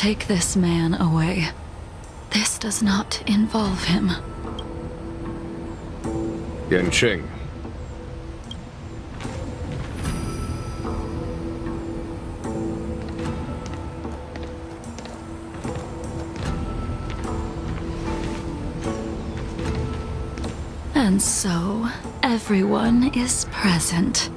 take this man away. This does not involve him. Yanqing. And so, everyone is present.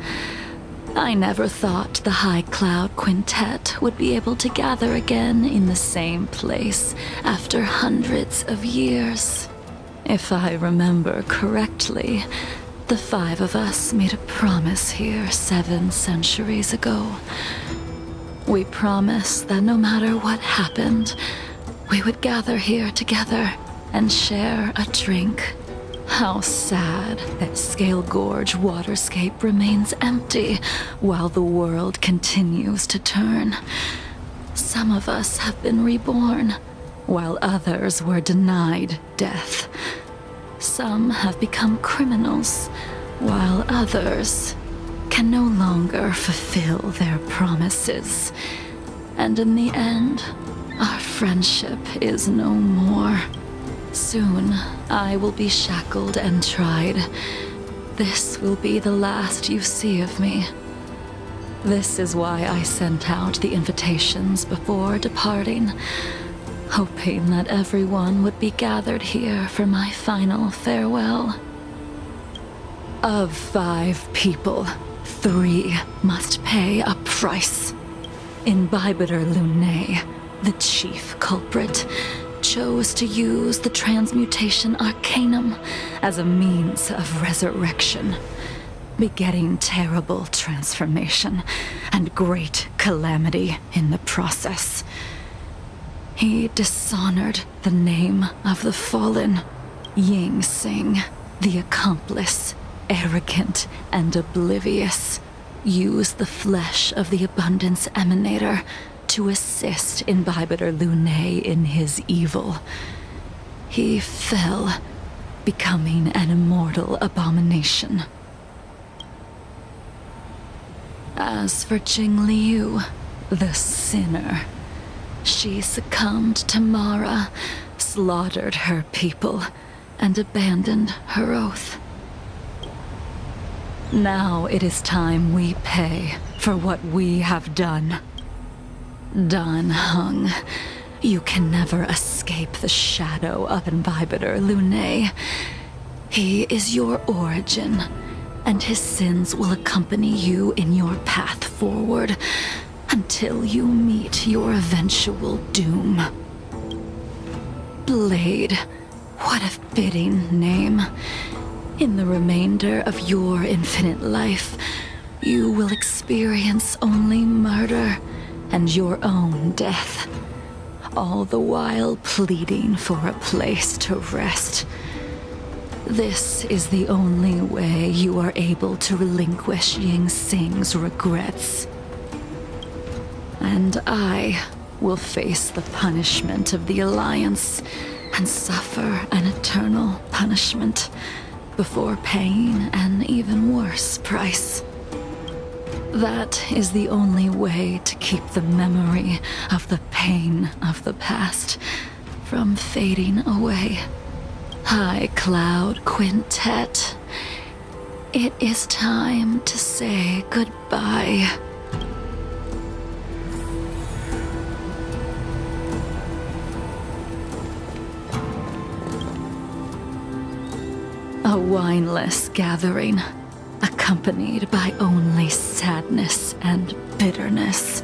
I never thought the High Cloud Quintet would be able to gather again in the same place after hundreds of years. If I remember correctly, the 5 of us made a promise here 7 centuries ago. We promised that no matter what happened, we would gather here together and share a drink. How sad that Scale Gorge waterscape remains empty while the world continues to turn. Some of us have been reborn, while others were denied death. Some have become criminals, while others can no longer fulfill their promises. And in the end, our friendship is no more. Soon, I will be shackled and tried. This will be the last you see of me. This is why I sent out the invitations before departing, hoping that everyone would be gathered here for my final farewell. Of 5 people, 3 must pay a price. Imbibitor Lunae, the chief culprit, chose to use the transmutation arcanum as a means of resurrection, begetting terrible transformation and great calamity in the process. He dishonored the name of the fallen, Ying Sing, the accomplice, arrogant and oblivious, used the flesh of the Abundance Emanator to assist Imbibitor Lunae in his evil. He fell, becoming an immortal abomination. As for Jingliu, the sinner, she succumbed to Mara, slaughtered her people, and abandoned her oath. Now it is time we pay for what we have done. Dan Heng, you can never escape the shadow of Imbibitor Lunae. He is your origin, and his sins will accompany you in your path forward until you meet your eventual doom. Blade, what a fitting name. In the remainder of your infinite life, you will experience only murder and your own death, all the while pleading for a place to rest. This is the only way you are able to relinquish Ying Sing's regrets. And I will face the punishment of the Alliance and suffer an eternal punishment before paying an even worse price. That is the only way to keep the memory of the pain of the past from fading away. High Cloud Quintet, it is time to say goodbye. A wineless gathering, accompanied by only sadness and bitterness.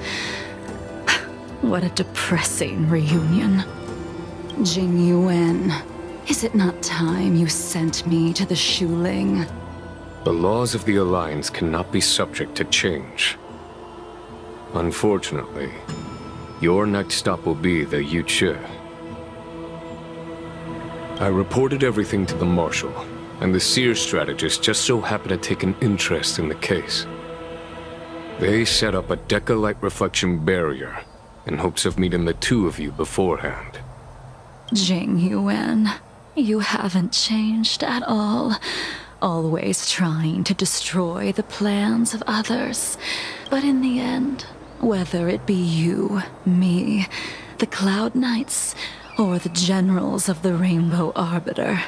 What a depressing reunion. Jingyuan, is it not time you sent me to the Shuling? The laws of the Alliance cannot be subject to change. Unfortunately, your next stop will be the Yuchi. I reported everything to the Marshal, and the Seer strategist just so happened to take an interest in the case. They set up a Deca-light reflection barrier in hopes of meeting the 2 of you beforehand. Jingyuan, you haven't changed at all. Always trying to destroy the plans of others. But in the end, whether it be you, me, the Cloud Knights or the generals of the Rainbow Arbiter.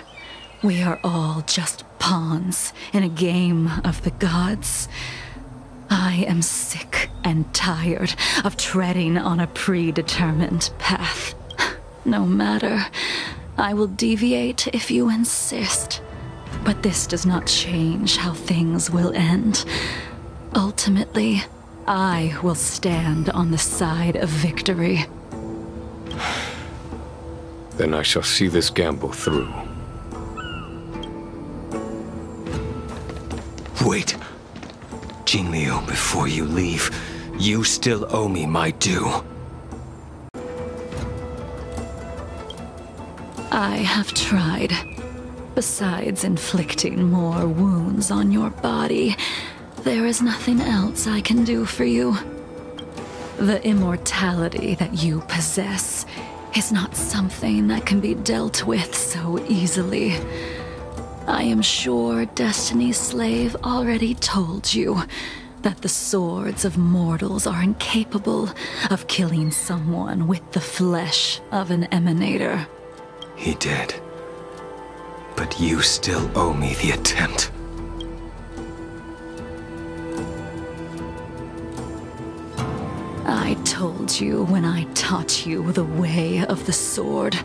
We are all just pawns in a game of the gods. I am sick and tired of treading on a predetermined path. No matter, I will deviate if you insist. But this does not change how things will end. Ultimately, I will stand on the side of victory. Then I shall see this gamble through. Wait. Jingliu, before you leave, you still owe me my due. I have tried. Besides inflicting more wounds on your body, there is nothing else I can do for you. The immortality that you possess is not something that can be dealt with so easily. I am sure Destiny's Slave already told you that the swords of mortals are incapable of killing someone with the flesh of an emanator. He did. But you still owe me the attempt. I told you when I taught you the way of the sword.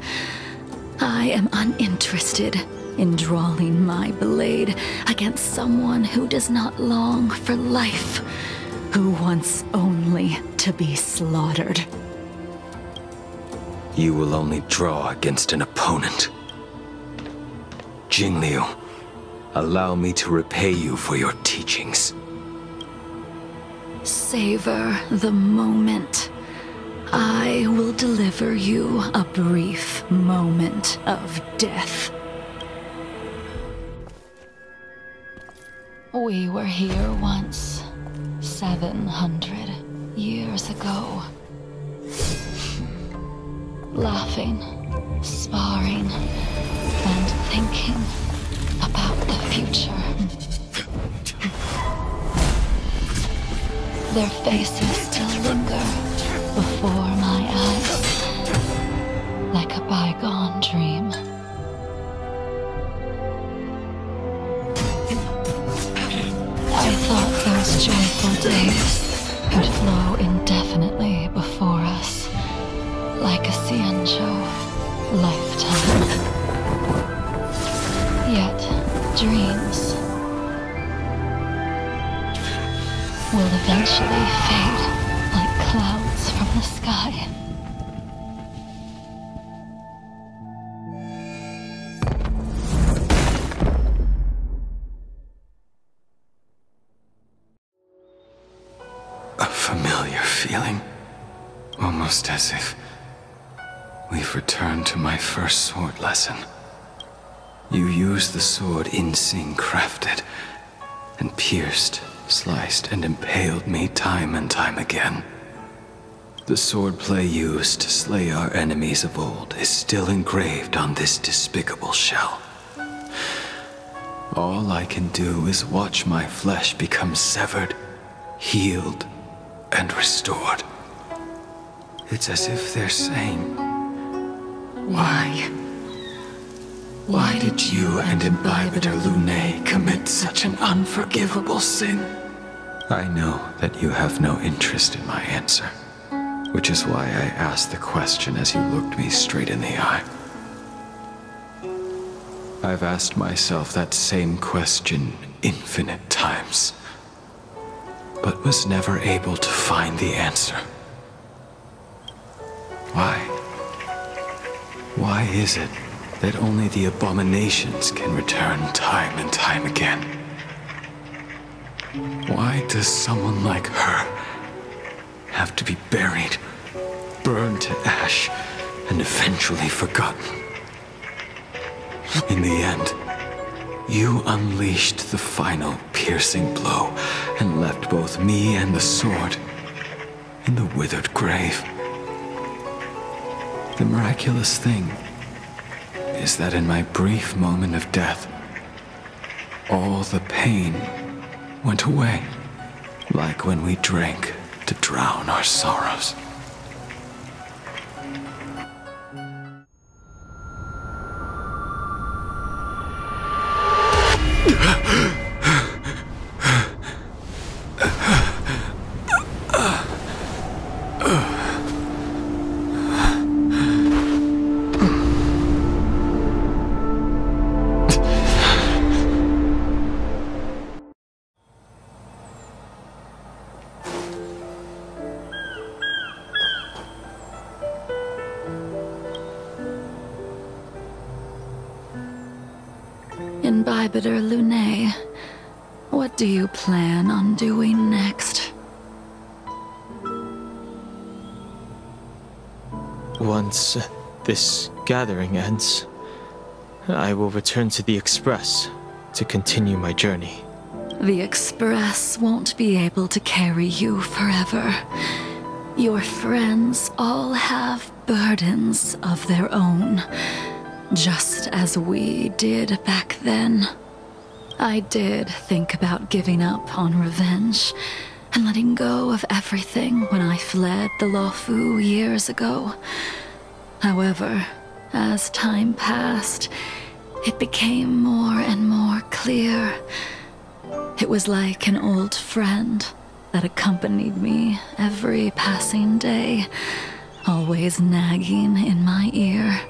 I am uninterested in drawing my blade against someone who does not long for life, who wants only to be slaughtered. You will only draw against an opponent. Jingliu, allow me to repay you for your teachings. Savor the moment. I will deliver you a brief moment of death. We were here once, 700 years ago. Laughing, sparring, and thinking about the future. Their faces still linger before my eyes, like a bygone dream. I thought those joyful days would flow indefinitely before us, like a Ciancho lifetime. Yet, dreams will eventually fade like clouds from the sky. A familiar feeling. Almost as if we've returned to my first sword lesson. You used the sword Insing crafted, and pierced, sliced, and impaled me time and time again. The swordplay used to slay our enemies of old is still engraved on this despicable shell. All I can do is watch my flesh become severed, healed, and restored. It's as if they're saying, Why? Why did you and Imbibitor Lunae commit such an unforgivable sin? I know that you have no interest in my answer, which is why I asked the question as you looked me straight in the eye. I've asked myself that same question infinite times, but was never able to find the answer. Why? Why is it that only the abominations can return time and time again? Why does someone like her have to be buried, burned to ash, and eventually forgotten? In the end, you unleashed the final piercing blow and left both me and the sword in the withered grave. The miraculous thing is that in my brief moment of death, all the pain went away, like when we drank to drown our sorrows. Imbibitor Lunae, what do you plan on doing next? Once this gathering ends, I will return to the Express to continue my journey. The Express won't be able to carry you forever. Your friends all have burdens of their own, just as we did back then. I did think about giving up on revenge and letting go of everything when I fled the Luofu years ago. However, as time passed, it became more and more clear. It was like an old friend that accompanied me every passing day, always nagging in my ear.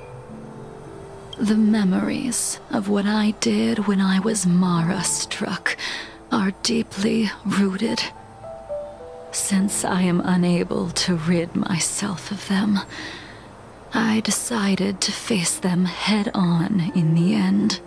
The memories of what I did when I was Mara-struck are deeply rooted. Since I am unable to rid myself of them, I decided to face them head-on in the end.